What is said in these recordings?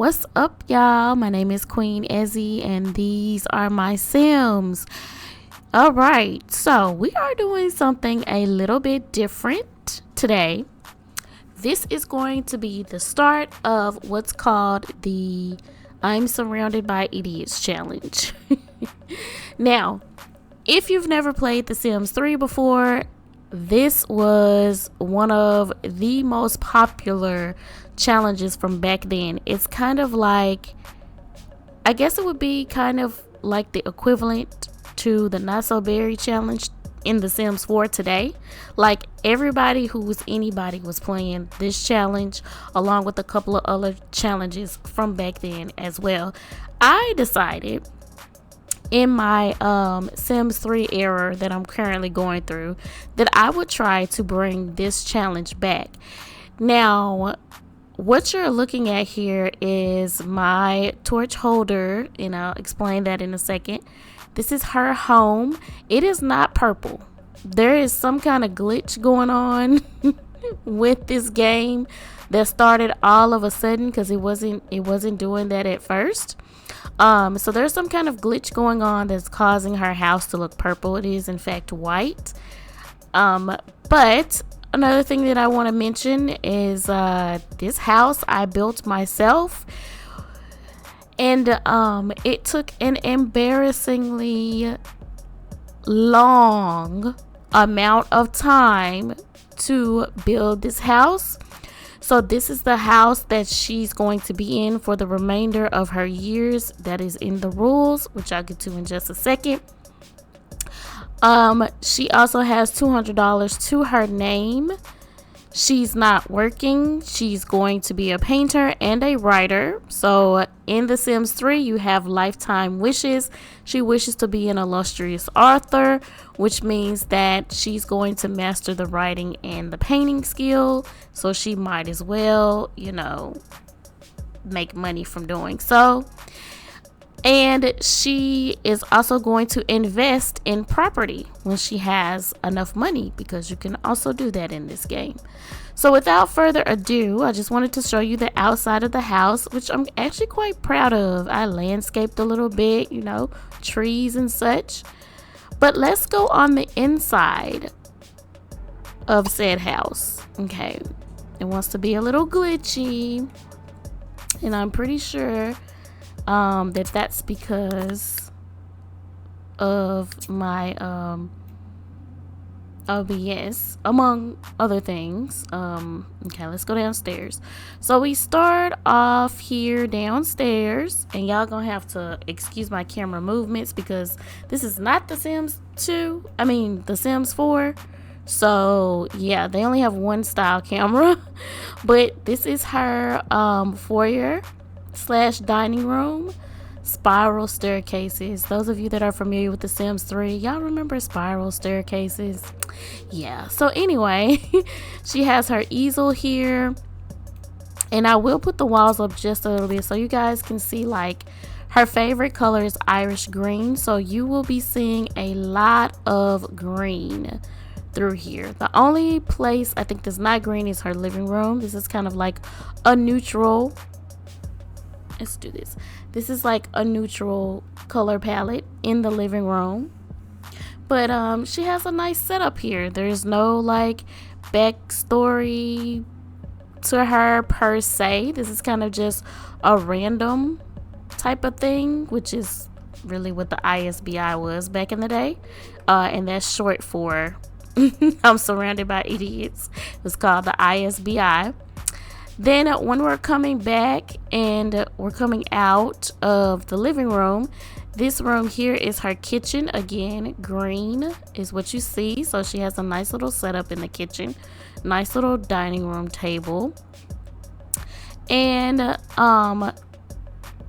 What's up, y'all? My name is Queen Ezzy, and these are my Sims. All right, so we are doing something a little bit different today. This is going to be the start of what's called the I'm Surrounded by Idiots challenge. Now, if you've never played The Sims 3 before, this was one of the most popular challenges from back then. It's kind of like, I guess it would be kind of like the equivalent to the Not So Berry challenge in The Sims 4 today. Like, everybody who was anybody was playing this challenge along with a couple of other challenges from back then as well. I decided in my Sims 3 era that I'm currently going through that I would try to bring this challenge back. Now, what you're looking at here is my torch holder, and I'll explain that in a second. This is her home. It is not purple. There is some kind of glitch going on with this game that started all of a sudden because it wasn't doing that at first. So there's some kind of glitch going on that's causing her house to look purple. It is in fact white. But another thing that I want to mention is this house I built myself, and it took an embarrassingly long amount of time to build this house. So this is the house that she's going to be in for the remainder of her years. That is in the rules, which I'll get to in just a second. She also has $200 to her name. She's not working. She's going to be a painter and a writer. So in The Sims 3, you have lifetime wishes. She wishes to be an illustrious author, which means that she's going to master the writing and the painting skill. So she might as well, make money from doing so. And she is also going to invest in property when she has enough money, because you can also do that in this game. So without further ado, I just wanted to show you the outside of the house, which I'm actually quite proud of. I landscaped a little bit, trees and such. But let's go on the inside of said house. Okay, it wants to be a little glitchy, and I'm pretty sure that's because of my OBS, among other things. Okay, let's go downstairs. So we start off here downstairs, and y'all gonna have to excuse my camera movements because this is not The Sims 2. I mean, The Sims 4. So yeah, they only have one style camera, but this is her foyer / dining room. Spiral staircases. Those of you that are familiar with The Sims 3, y'all remember spiral staircases? Yeah. So anyway, she has her easel here, and I will put the walls up just a little bit so you guys can see. Like, her favorite color is Irish green, so you will be seeing a lot of green through here. The only place I think that's not green is her living room. This is kind of like a neutral. Let's do this. This is like a neutral color palette in the living room. But she has a nice setup here. There's no like backstory to her per se. This is kind of just a random type of thing, which is really what the ISBI was back in the day. And that's short for I'm Surrounded by Idiots. It's called the ISBI. Then when we're coming back and we're coming out of the living room, this room here is her kitchen. Again, green is what you see. So she has a nice little setup in the kitchen. Nice little dining room table. And,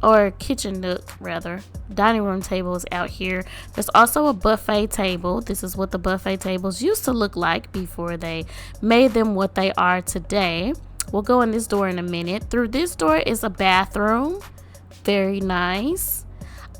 or kitchen nook rather. Dining room table is out here. There's also a buffet table. This is what the buffet tables used to look like before they made them what they are today. We'll go in this door in a minute. Through this door is a bathroom. Very nice.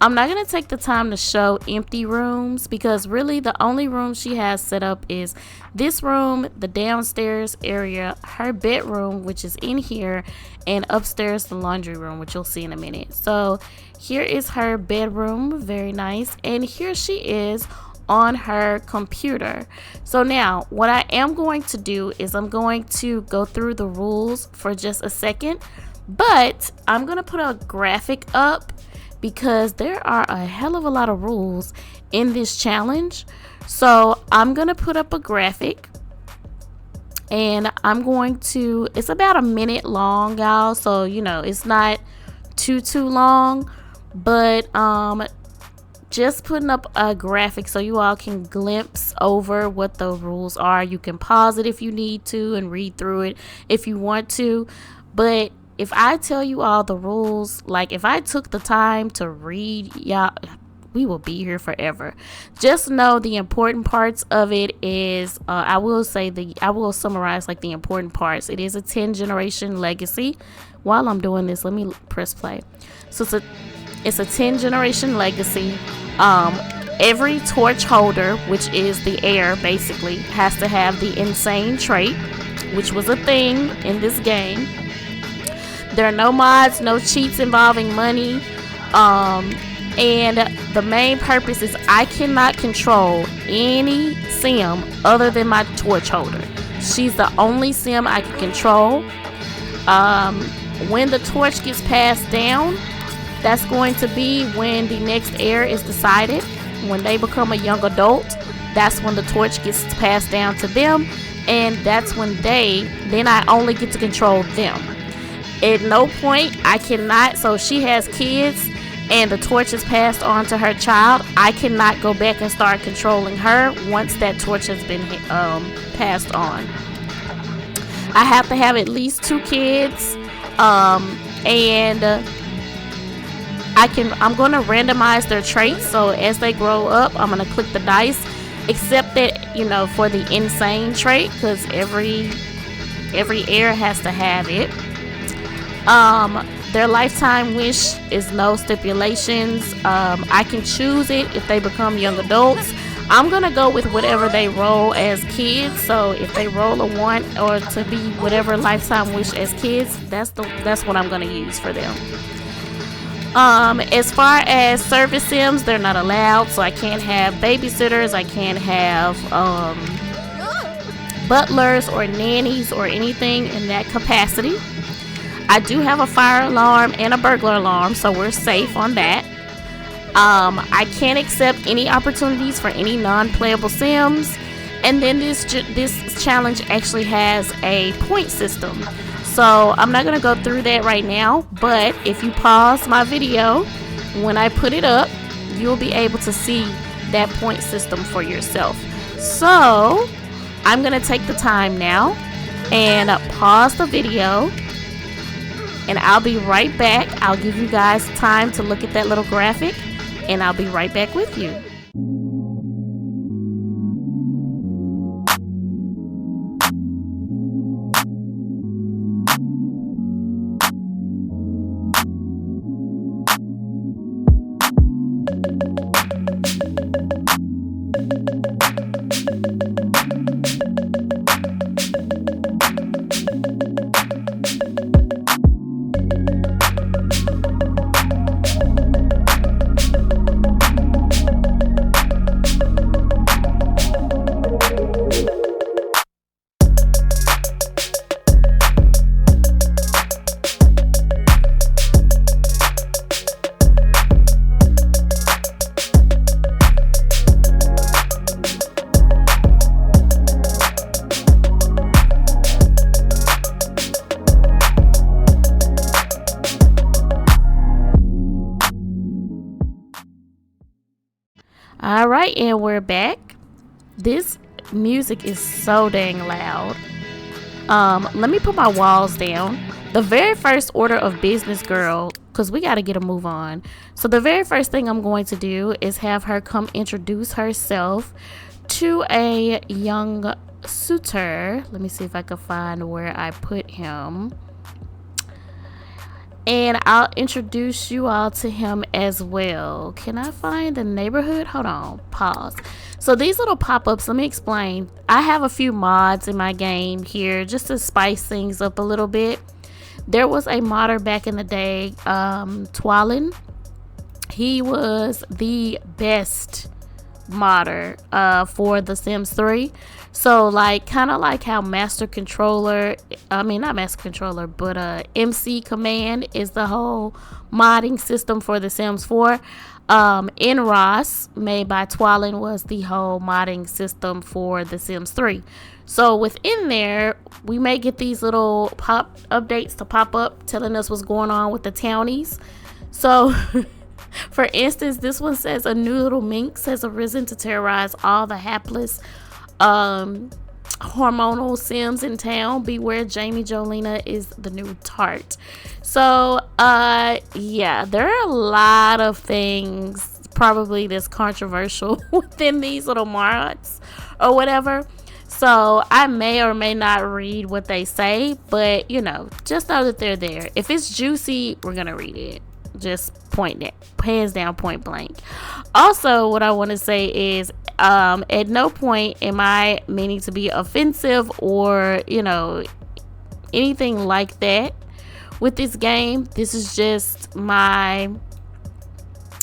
I'm not going to take the time to show empty rooms because really the only room she has set up is this room, the downstairs area, her bedroom, which is in here, and upstairs the laundry room, which you'll see in a minute. So here is her bedroom, very nice, and here she is on her computer. So now what I am going to do is I'm going to go through the rules for just a second, but I'm going to put a graphic up because there are a hell of a lot of rules in this challenge. So I'm going to put up a graphic and I'm going to, it's about a minute long, y'all. So, you know, it's not too long, but just putting up a graphic so you all can glimpse over what the rules are. You can pause it if you need to and read through it if you want to. But if I tell you all the rules, like if I took the time to read, y'all, we will be here forever. Just know the important parts of it is, I will summarize like the important parts. It is a 10-generation legacy. While I'm doing this, let me press play. So it's a 10-generation legacy. Every torch holder, which is the heir basically, has to have the insane trait, which was a thing in this game. There are no mods, no cheats involving money. And the main purpose is I cannot control any sim other than my torch holder. She's the only sim I can control. When the torch gets passed down, that's going to be when the next heir is decided. When they become a young adult, that's when the torch gets passed down to them, and that's when then I only get to control them. At no point I cannot, so she has kids and the torch is passed on to her child, I cannot go back and start controlling her once that torch has been passed on. I have to have at least 2 kids, and I'm going to randomize their traits. So as they grow up, I'm going to click the dice, except that, you know, for the insane trait, because every heir has to have it. Their lifetime wish is no stipulations. I can choose it if they become young adults. I'm gonna go with whatever they roll as kids. So if they roll a 1 or to be whatever lifetime wish as kids, that's what I'm gonna use for them. As far as service sims, they're not allowed. So I can't have babysitters. I can't have butlers or nannies or anything in that capacity. I do have a fire alarm and a burglar alarm, so we're safe on that. I can't accept any opportunities for any non-playable sims. And then this challenge actually has a point system. So I'm not going to go through that right now, but if you pause my video, when I put it up, you'll be able to see that point system for yourself. So I'm going to take the time now and pause the video. And I'll be right back. I'll give you guys time to look at that little graphic, and I'll be right back with you. All right, and we're back. This music is so dang loud. Let me put my walls down. The very first order of business, girl, because we got to get a move on. So the very first thing I'm going to do is have her come introduce herself to a young suitor. Let me see if I can find where I put him. and I'll introduce you all to him as well. Can I find the neighborhood? Hold on, pause. So these little pop-ups, let me explain. I have a few mods in my game here just to spice things up a little bit. There was a modder back in the day, Twalin. He was the best modder for The Sims 3. So like kind of like how Master Controller, I mean not Master Controller, but MC Command is the whole modding system for The Sims 4. NROS, made by Twalin, was the whole modding system for The Sims 3. So within there, we may get these little pop updates to pop up telling us what's going on with the townies. So for instance, this one says a new little minx has arisen to terrorize all the hapless hormonal Sims in town. Beware, Jamie Jolina is the new tart. So yeah, there are a lot of things probably that's controversial within these little mods or whatever. So I may or may not read what they say, but you know, just know that they're there. If it's juicy, we're gonna read it. Just hands down, point blank. Also, what I want to say is at no point am I meaning to be offensive or, you know, anything like that with this game. This is just my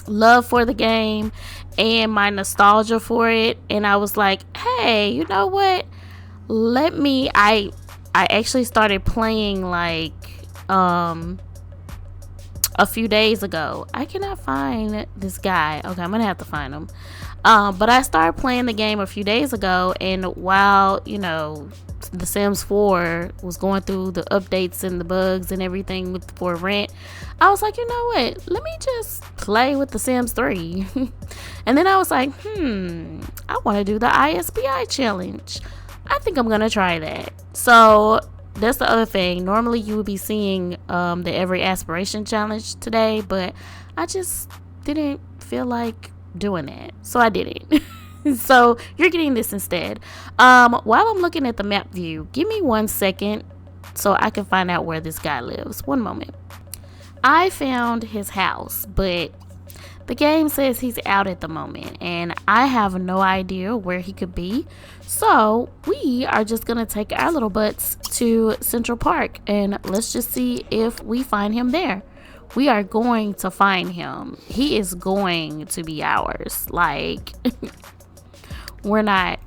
love for the game and my nostalgia for it. And I was like, hey, you know what? I actually started playing like a few days ago. I cannot find this guy. Okay, I'm gonna have to find him. But I started playing the game a few days ago, and while, you know, The Sims 4 was going through the updates and the bugs and everything for rent, I was like, you know what? Let me just play with The Sims 3. And then I was like, I want to do the ISBI challenge. I think I'm gonna try that. So that's the other thing. Normally you would be seeing the Every Aspiration challenge today, but I just didn't feel like doing that, so I didn't. So you're getting this instead. While I'm looking at the map view, give me 1 second so I can find out where this guy lives. One moment. I found his house, but the game says he's out at the moment, and I have no idea where he could be. So we are just gonna take our little butts to Central Park, and let's just see if we find him there. We are going to find him. He is going to be ours. Like we're not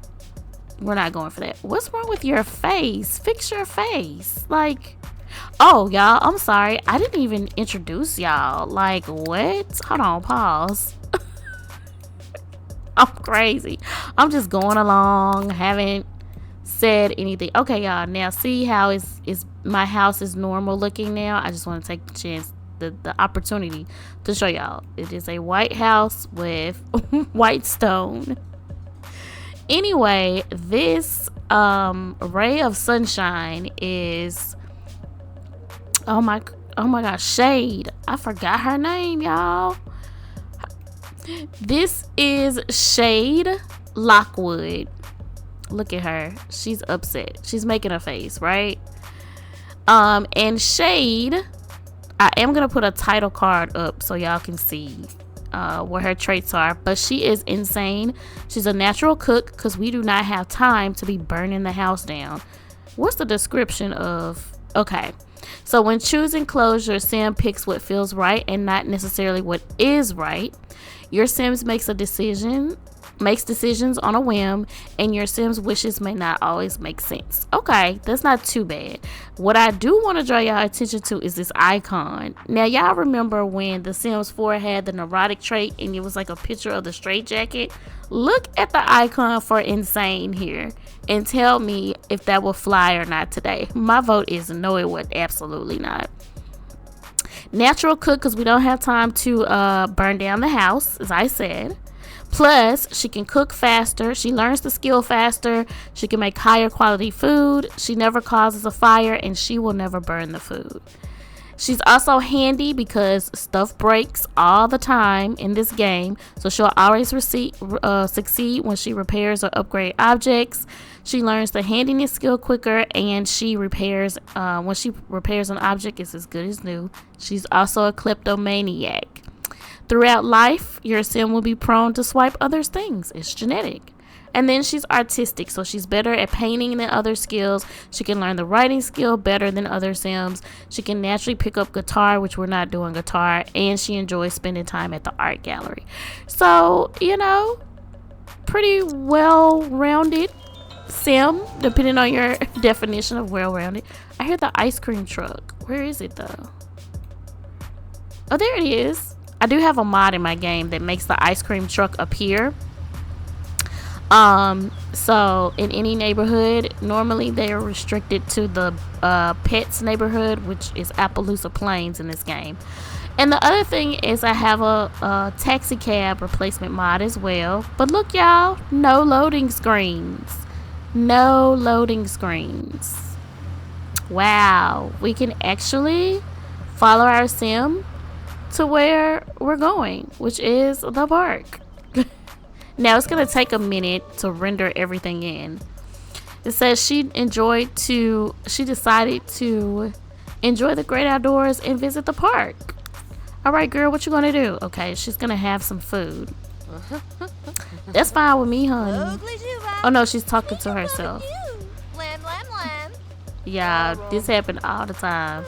going for that. What's wrong with your face? Fix your face. Like, oh, y'all, I'm sorry. I didn't even introduce y'all. Like, what? Hold on, pause. I'm crazy. I'm just going along, haven't said anything. Okay, y'all, now see how is my house is normal looking now. I just want to take the chance, the opportunity to show y'all. It is a white house with white stone. Anyway, this ray of sunshine is, oh my gosh, Shade. I forgot her name, y'all. This is Shade Lockwood. Look at her. She's upset. She's making a face, right? And Shade, I am gonna put a title card up so y'all can see what her traits are, but she is insane. She's a natural cook because we do not have time to be burning the house down. What's the description of? Okay, so when choosing clothes, your sim picks what feels right and not necessarily what is right. Your sims makes decisions on a whim, and your sims wishes may not always make sense. Okay, that's not too bad. What I do want to draw y'all attention to is this icon. Now, y'all remember when The Sims 4 had the neurotic trait and it was like a picture of the straitjacket? Look at the icon for insane here and tell me if that will fly or not today. My vote is no, it would absolutely not. Natural cook because we don't have time to burn down the house, as I said. Plus, she can cook faster. She learns the skill faster. She can make higher quality food. She never causes a fire, and she will never burn the food. She's also handy because stuff breaks all the time in this game, so she'll always succeed when she repairs or upgrades objects. She learns the handiness skill quicker, and she repairs, when she repairs an object, it's as good as new. She's also a kleptomaniac. Throughout life, your sim will be prone to swipe others' things. It's genetic. And then she's artistic, so she's better at painting than other skills. She can learn the writing skill better than other sims. She can naturally pick up guitar, which we're not doing guitar, and she enjoys spending time at the art gallery. So, pretty well-rounded sim, depending on your definition of well-rounded. I hear the ice cream truck. Where is it, though? Oh, there it is. I do have a mod in my game that makes the ice cream truck appear. So in any neighborhood, normally they are restricted to the pets neighborhood, which is Appaloosa Plains in this game. And the other thing is I have a taxi cab replacement mod as well. But look, y'all, no loading screens. No loading screens. Wow, we can actually follow our sim to where we're going, which is the park. Now it's gonna take a minute to render everything in. It says she decided to enjoy the great outdoors and visit the park. All right, girl, what you gonna do? Okay, she's gonna have some food. That's fine with me, honey. Oh no, she's talking to herself. Yeah, this happened all the time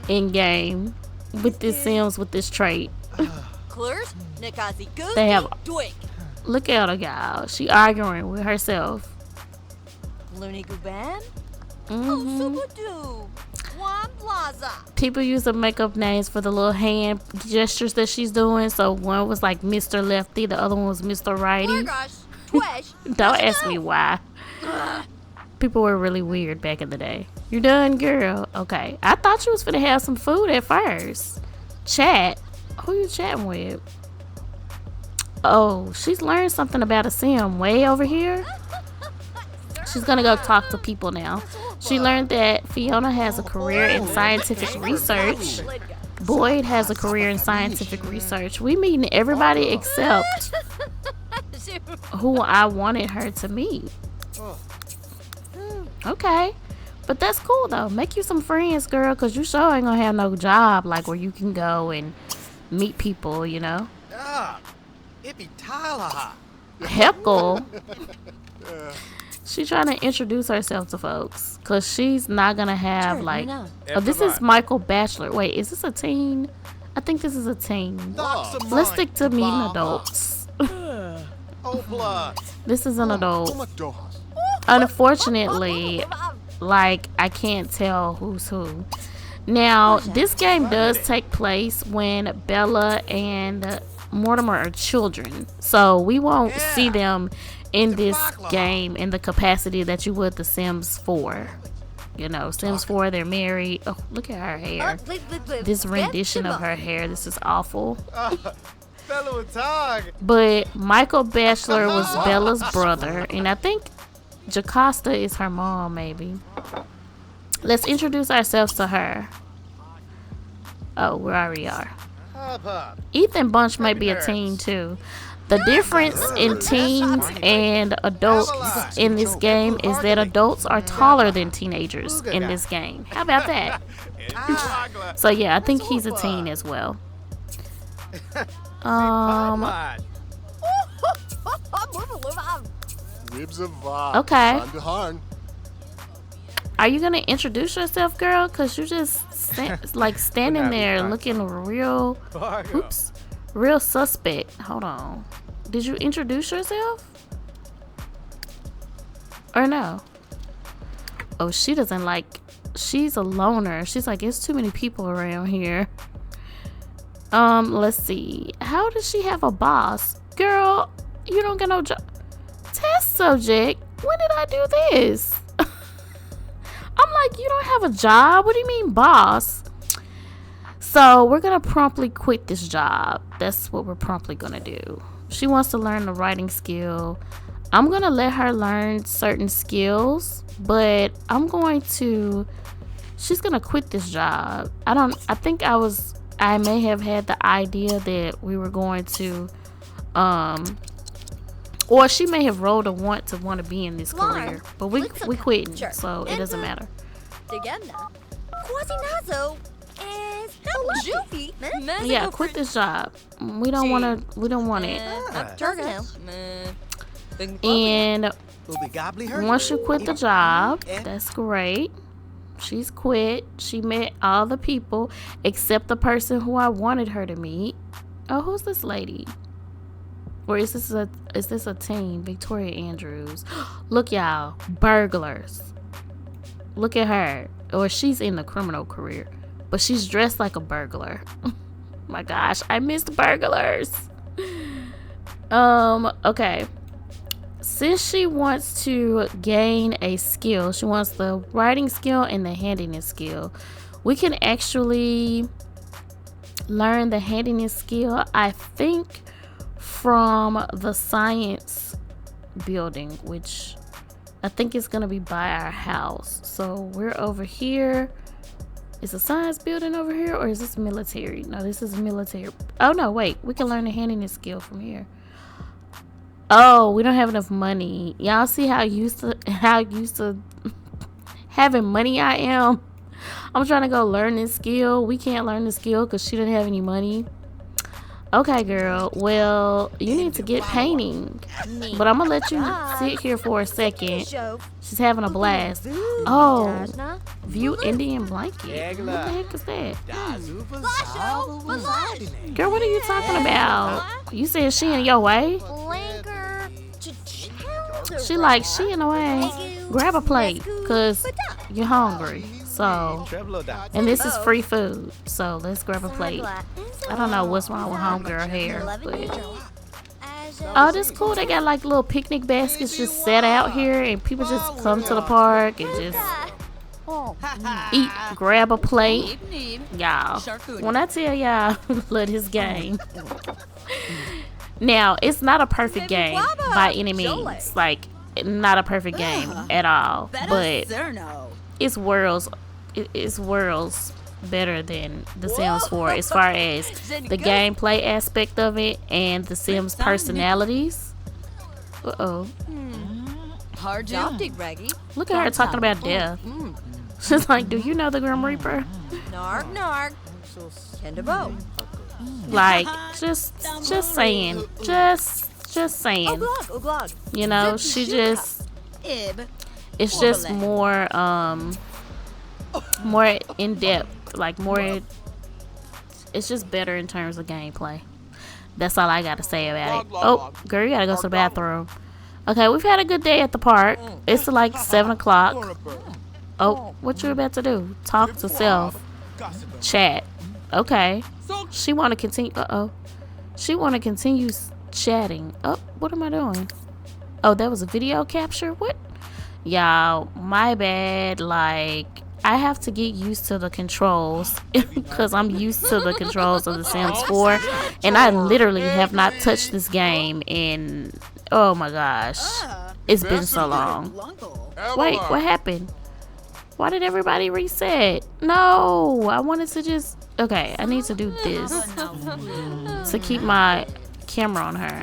in game with this sims with this trait. They have. Look at her, y'all. She arguing with herself. People use the makeup names for the little hand gestures that she's doing. So one was like Mr. Lefty, the other one was Mr. Righty. Don't ask me why. People were really weird back in the day. You done, girl? Okay. I thought you was finna have some food at first. Chat. Who you chatting with? Oh, she's learned something about a sim way over here. She's gonna go talk to people now. She learned that Fiona has a career in scientific research. Boyd has a career in scientific research. We meeting everybody except who I wanted her to meet. Okay. But that's cool though. Make you some friends, girl, because you sure ain't gonna have no job like where you can go and meet people, Heckle. She's trying to introduce herself to folks because she's not gonna have like. Oh, this is Michael Bachelor. Wait, is this a teen? I think this is a teen. Let's stick to meeting adults. This is an adult. Unfortunately, like I can't tell who's who. Now, this game does take place when Bella and Mortimer are children, so we won't see them in this game in the capacity that you would the Sims 4. Sims 4, they're married. Oh, look at her hair. This rendition of her hair, this is awful. But Michael Bachelor was Bella's brother, and I think Jocasta is her mom, maybe. Let's introduce ourselves to her. Oh, we already are. Ethan Bunch might be a teen too. The difference in teens and adults in this game is that adults are taller than teenagers in this game. How about that? So yeah, I think he's a teen as well. Okay. Are you gonna introduce yourself, girl? Cause you just standing there looking real suspect. Hold on. Did you introduce yourself? Or no? Oh, she doesn't like. She's a loner. She's like, it's too many people around here. Let's see. How does she have a boss? Girl, you don't get no job. Test subject? When did I do this? I'm like, you don't have a job? What do you mean, boss? So we're going to promptly quit this job. That's what we're promptly going to do. She wants to learn the writing skill. I'm going to let her learn certain skills, but she's going to quit this job. I may have had the idea that we were going to Or she may have rolled a want to be in this career. But we quitting, so it doesn't matter. Yeah, quit this job. We don't want it. And once you quit the job, that's great. She's quit. She met all the people except the person who I wanted her to meet. Oh, who's this lady? Or is this a teen? Victoria Andrews. Look, y'all, burglars. Look at her. Or she's in the criminal career, but she's dressed like a burglar. My gosh, I missed burglars. Okay. Since she wants to gain a skill, she wants the writing skill and the handiness skill. We can actually learn the handiness skill, I think, from the science building, which I think is going to be by our house. So we're over here. Is the science building over here, or is this military? No, this is military. Oh no, wait, we can learn the handiness skill from here. Oh, we don't have enough money. Y'all see how used to having money I am? I'm trying to go learn this skill. We can't learn the skill because she didn't have any money. Okay, girl. Well, you need to get painting. But I'm going to let you sit here for a second. She's having a blast. Oh, view Indian blanket. What the heck is that? Girl, what are you talking about? You said she in your way? She in the way. Grab a plate because you're hungry. So, and this is free food. So let's grab a plate. I don't know what's wrong with homegirl hair, but oh, this is cool. They got like little picnic baskets just set out here, and people just come to the park and just eat, grab a plate. Y'all, when I tell y'all, love this game. Now, it's not a perfect game by any means. Like, not a perfect game at all, but it's worlds better than The Sims 4 as far as the gameplay aspect of it and the Sims personalities. Uh-oh. Look at her talking about death. She's like, do you know the Grim Reaper? Like, just saying. Just saying. You know, she just, it's just more in depth, like it's just better in terms of gameplay. That's all I gotta say about it. Oh, girl, you gotta go to the bathroom. Okay, we've had a good day at the park. It's like 7 o'clock. Oh, what you about to do? Talk to self. Chat. Okay. She wanna continue. She wanna continue chatting. Oh, what am I doing? Oh, that was a video capture? What? Y'all, my bad. Like, I have to get used to the controls because I'm used to the controls of The Sims 4, and I literally have not touched this game in, oh my gosh, it's been so long. Wait, what happened? Why did everybody reset? No, I wanted to just, okay, I need to do this to keep my camera on her.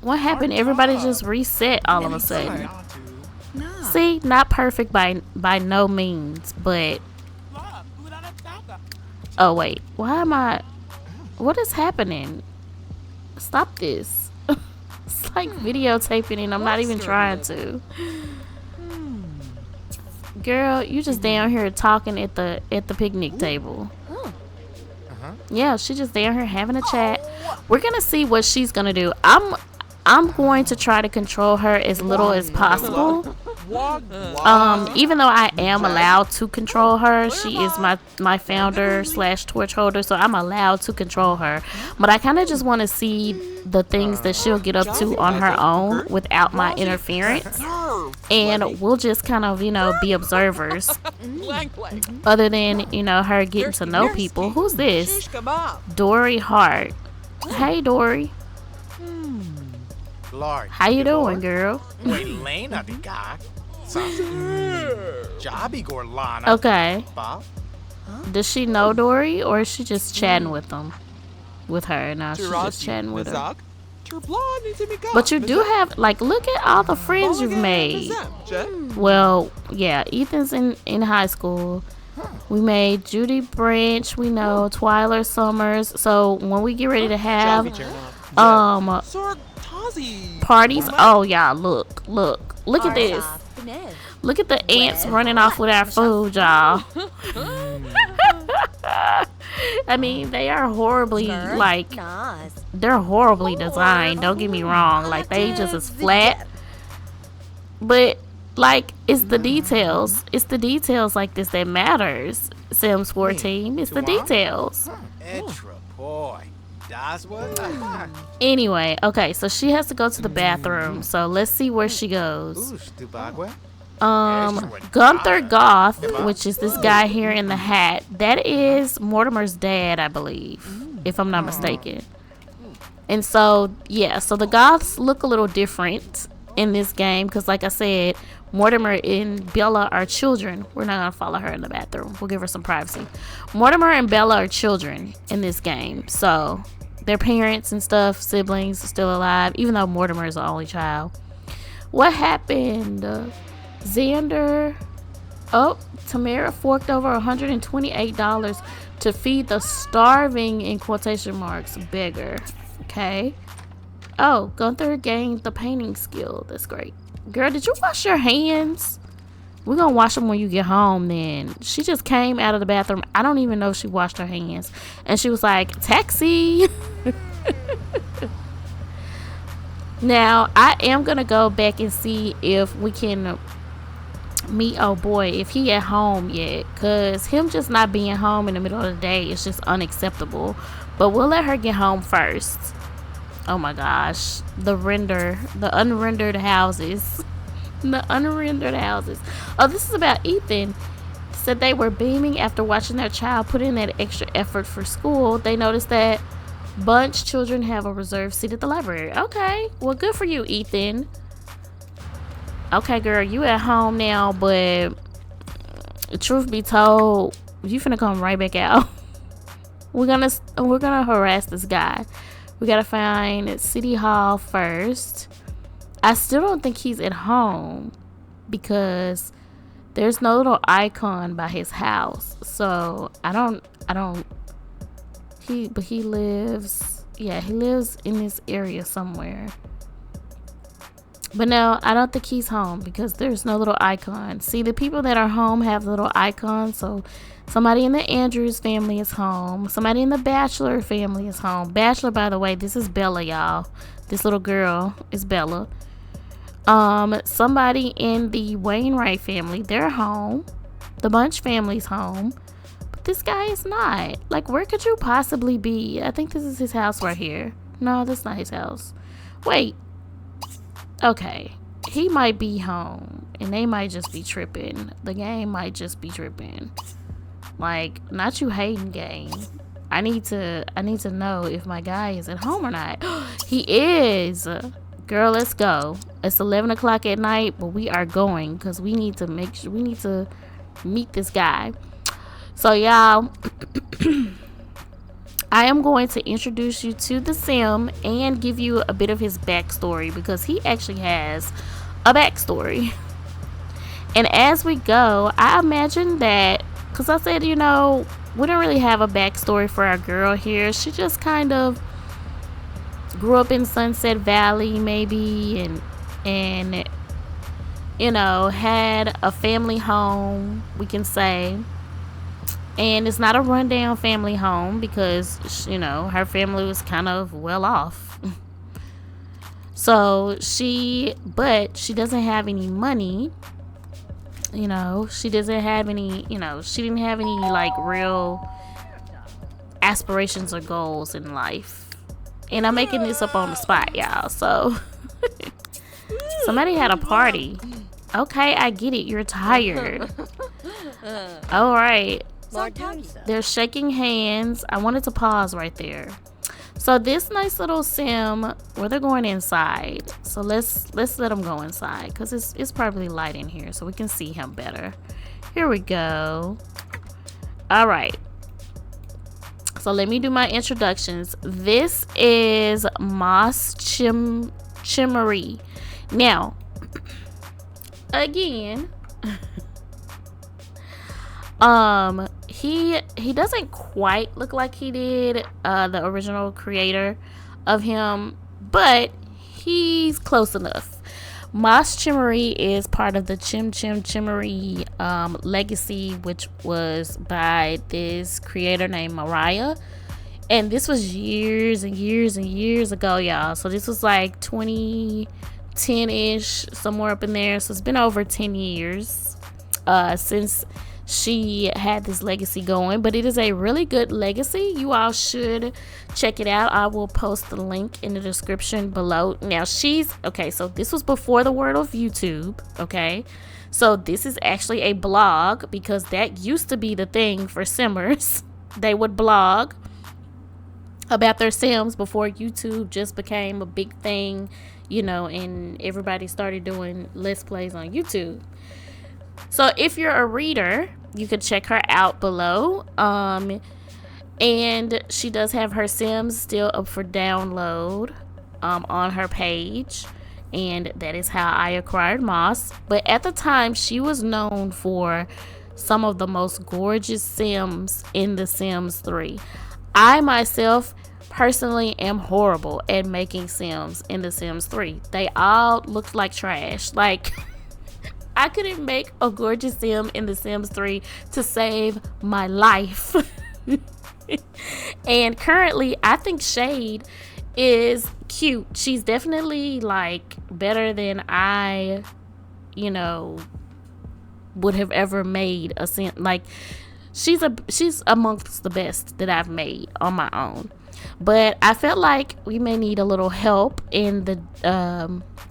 What happened? Everybody just reset all of a sudden. See, not perfect by no means, but oh wait, why am I, what is happening? Stop this. It's like videotaping and I'm not even trying to. Girl, you just down here talking at the picnic table. Yeah, she just down here having a chat. We're gonna see what she's gonna do. I'm going to try to control her as little as possible. Even though I am allowed to control her, she is my founder / torch holder, so I'm allowed to control her. But I kind of just want to see the things that she'll get up to on her own without my interference, and we'll just kind of, you know, be observers. Other than, you know, her getting to know people. Who's this? Dory Hart. Hey, Dory. How you doing, girl? Okay. Does she know Dory, or is she just chatting with them? With her? Now she's just chatting with her. But you do have, like, look at all the friends you've made. Well, yeah, Ethan's in high school. We made Judy Branch, we know, Twyler Summers. So when we get ready to have parties, oh yeah, look at this. Look at the ants running off with our food, y'all. I mean, they are horribly, like, they're horribly designed. Don't get me wrong. Like, they just is flat. But, like, it's the details. It's the details like this that matters, Sims 14. It's the details. Anyway, okay, so she has to go to the bathroom. So let's see where she goes. Gunther Goth, which is this guy here in the hat, that is Mortimer's dad, I believe, if I'm not mistaken. And so, yeah, so the Goths look a little different in this game because, like I said, Mortimer and Bella are children. We're not going to follow her in the bathroom. We'll give her some privacy. Mortimer and Bella are children in this game. So their parents and stuff, siblings, are still alive, even though Mortimer is the only child. What happened? Xander. Oh, Tamara forked over $128 to feed the starving, in quotation marks, beggar. Okay. Oh, Gunther gained the painting skill. That's great. Girl, did you wash your hands? We're gonna wash them when you get home then. She just came out of the bathroom. I don't even know if she washed her hands. And she was like, taxi. Now, I am gonna go back and see if we can meet oh boy, if he at home yet. Cause him just not being home in the middle of the day is just unacceptable. But we'll let her get home first. Oh my gosh. The unrendered houses. The unrendered houses. Oh, this is about Ethan. Said they were beaming after watching their child put in that extra effort for school. They noticed that bunch children have a reserved seat at the library. Okay. Well, good for you, Ethan. Okay, girl, you at home now, but truth be told, you finna come right back out. We're gonna harass this guy. We gotta find City Hall first. I still don't think he's at home because there's no little icon by his house. So he lives in this area somewhere. But no, I don't think he's home because there's no little icon. See, the people that are home have little icons. So somebody in the Andrews family is home. Somebody in the Bachelor family is home. Bachelor, by the way, this is Bella, y'all. This little girl is Bella. Somebody in the Wainwright family, they're home. The Bunch family's home. But this guy is not. Like, where could you possibly be? I think this is his house right here. No, that's not his house. Wait. Okay, he might be home and they might just be tripping. The game might just be tripping. Like, not you hating game. I need to know if my guy is at home or not. He is. Girl, let's go. It's 11 o'clock at night, but we are going because we need to meet this guy. So y'all, I am going to introduce you to the sim and give you a bit of his backstory because he actually has a backstory. And as we go, I imagine that, because I said, we don't really have a backstory for our girl here. She just kind of grew up in Sunset Valley maybe and had a family home, we can say. And it's not a rundown family home because, her family was kind of well off. So she doesn't have any money. She doesn't have any, she didn't have any, like, real aspirations or goals in life. And I'm making this up on the spot, y'all. So somebody had a party. Okay, I get it. You're tired. All right. They're shaking hands. I wanted to pause right there. So this nice little sim, where they're going inside. So let's let them go inside because it's probably light in here so we can see him better. Here we go. All right. So let me do my introductions. This is Moss Chimmery. Now, again, he doesn't quite look like he did the original creator of him, but he's close enough. Moss Chimmery is part of the Chimmery legacy, which was by this creator named Mariah. And this was years and years and years ago, y'all. So this was like 2010-ish, somewhere up in there. So it's been over 10 years since she had this legacy going, but it is a really good legacy. You all should check it out. I will post the link in the description below. Now okay, so this was before the world of YouTube. Okay, so this is actually a blog, because that used to be the thing for simmers. They would blog about their sims before YouTube just became a big thing, and everybody started doing let's plays on YouTube. So if you're a reader, you could check her out below. And she does have her sims still up for download on her page. And that is how I acquired Moss. But at the time, she was known for some of the most gorgeous sims in The Sims 3. I myself personally am horrible at making sims in The Sims 3. They all looked like trash. Like, I couldn't make a gorgeous sim in The Sims 3 to save my life. And currently, I think Shade is cute. She's definitely like better than I, would have ever made a sim. Like, she's amongst the best that I've made on my own. But I felt like we may need a little help in the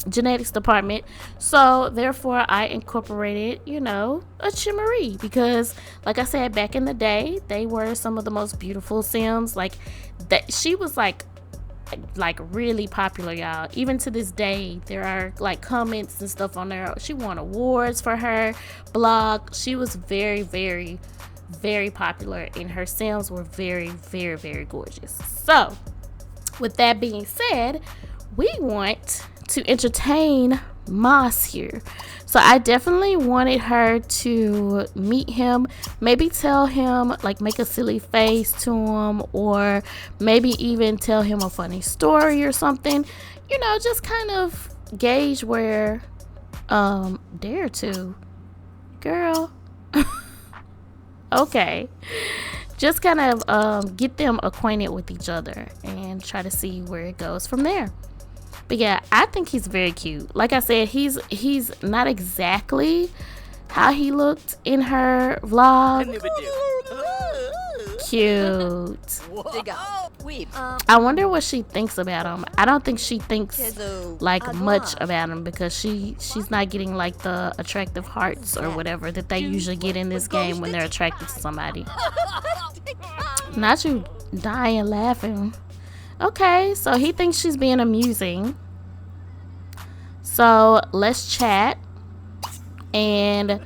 genetics department, so therefore I incorporated, a Chimmery, because like I said, back in the day, they were some of the most beautiful sims. Like, that she was like really popular, y'all. Even to this day, there are like comments and stuff on there. She won awards for her blog. She was very, very, very popular, and her sims were very, very, very gorgeous. So with that being said, we want to entertain Moss here. So I definitely wanted her to meet him, maybe tell him, like, make a silly face to him, or maybe even tell him a funny story or something, just kind of gauge where dare to girl. Okay, just kind of get them acquainted with each other and try to see where it goes from there. But yeah, I think he's very cute. Like I said, he's not exactly how he looked in her vlog. Cute. I wonder what she thinks about him. I don't think she thinks like much about him, because she's not getting like the attractive hearts or whatever that they usually get in this game when they're attracted to somebody. Not you dying laughing. Okay, so he thinks she's being amusing. So let's chat. And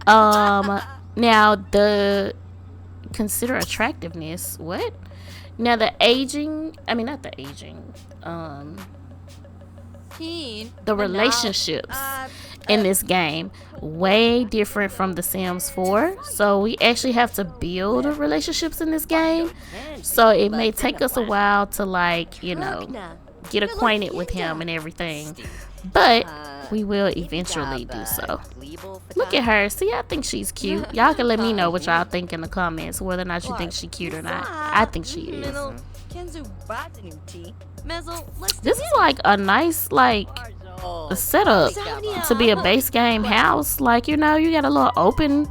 now the consider attractiveness. What? Now the aging, not the aging, the relationships in this game way different from The Sims 4. So we actually have to build relationships in this game. So it may take us a while to get acquainted with him and everything. But we will eventually do so. Look at her. See, I think she's cute. Y'all can let me know what y'all think in the comments, whether or not you think she's cute or not. I think she is. This is like a nice setup to be a base game house. Like, you got a little open.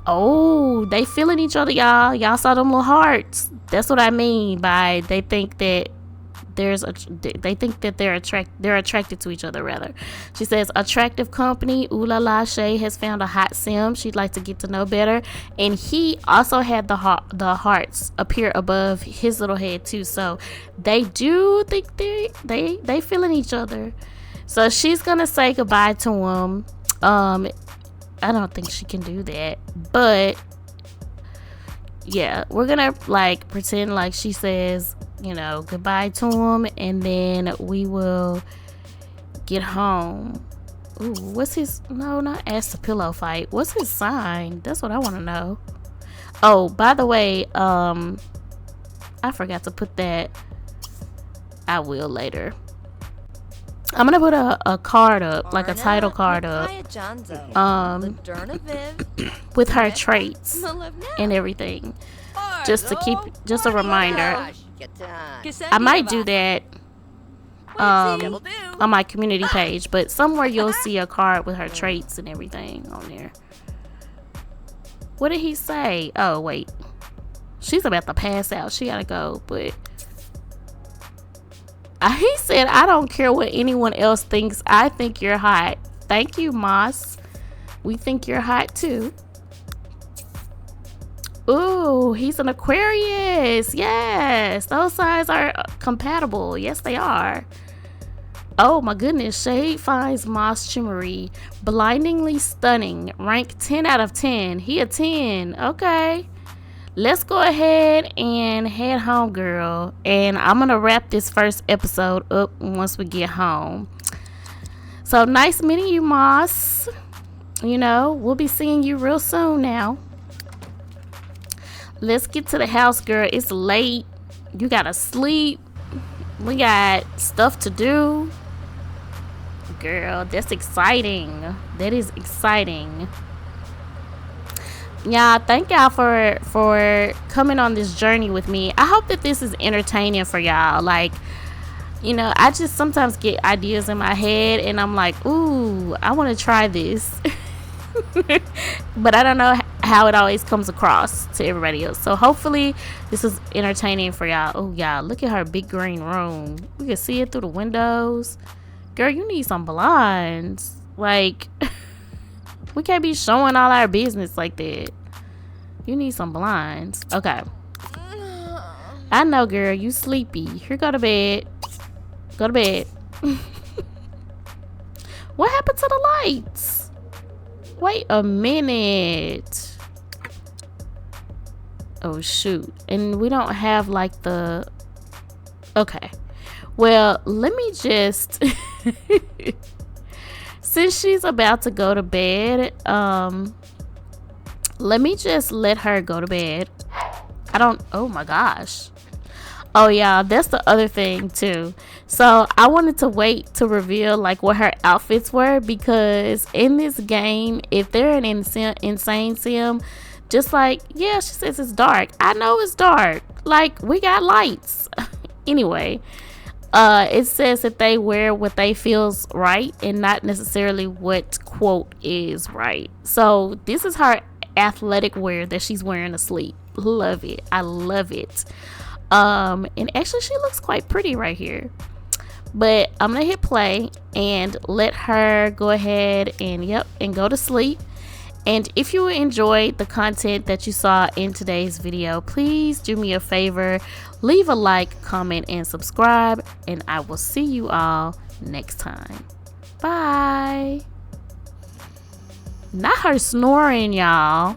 Oh, they feeling each other, y'all. Y'all saw them little hearts. That's what I mean by they think that they're attracted to each other, rather. She says, attractive company. Ooh la la, Shay has found a hot sim she'd like to get to know better. And he also had the hearts appear above his little head too. So they do think they feeling each other. So she's gonna say goodbye to him. I don't think she can do that, but yeah, we're gonna like pretend like she says, you know, goodbye to him, and then we will get home. Ooh, what's his, no, not ask the pillow fight. What's his sign? That's what I want to know. Oh, by the way, I forgot to put that. I will later. I'm gonna put a card up, like a title card up, with her traits and everything, just to keep, just a reminder. I might do that on my community page, but somewhere you'll see a card with her traits and everything on there. What did he say? Oh wait, she's about to pass out. She gotta go, but he said, I don't care what anyone else thinks. I think you're hot. Thank you, Moss. We think you're hot too. Ooh, he's an Aquarius. Yes, those signs are compatible. Yes, they are. Oh my goodness. Shade finds Moss Chimery blindingly stunning. Rank 10 out of 10. He a 10. Okay. Let's go ahead and head home, girl. And I'm going to wrap this first episode up once we get home. So nice meeting you, Moss. You know, we'll be seeing you real soon now. Let's get to the house, girl. It's late. You got to sleep. We got stuff to do. Girl, that's exciting. That is exciting. Yeah, thank y'all for coming on this journey with me. I hope that this is entertaining for y'all. Like, you know, I just sometimes get ideas in my head and I'm like, ooh, I want to try this. But I don't know how it always comes across to everybody else. So hopefully this is entertaining for y'all. Oh, y'all, look at her big green room. We can see it through the windows. Girl, you need some blinds. Like... we can't be showing all our business like that. You need some blinds. Okay. I know, girl. You sleepy. Here, go to bed. Go to bed. What happened to the lights? Wait a minute. Oh, shoot. And we don't have, like, the... Okay. Well, let me just... Since she's about to go to bed, let me just let her go to bed. Oh my gosh. Oh yeah, that's the other thing too. So I wanted to wait to reveal like what her outfits were, because in this game, if they're an insane sim, just like, yeah, she says it's dark. I know it's dark. Like, we got lights. Anyway. It says that they wear what they feels right and not necessarily what quote is right. So this is her athletic wear that she's wearing to sleep. Love it. I love it. And actually she looks quite pretty right here. But I'm gonna hit play and let her go ahead and go to sleep. And if you enjoyed the content that you saw in today's video, please do me a favor, leave a like, comment, and subscribe, and I will see you all next time. Bye. Not her snoring, y'all.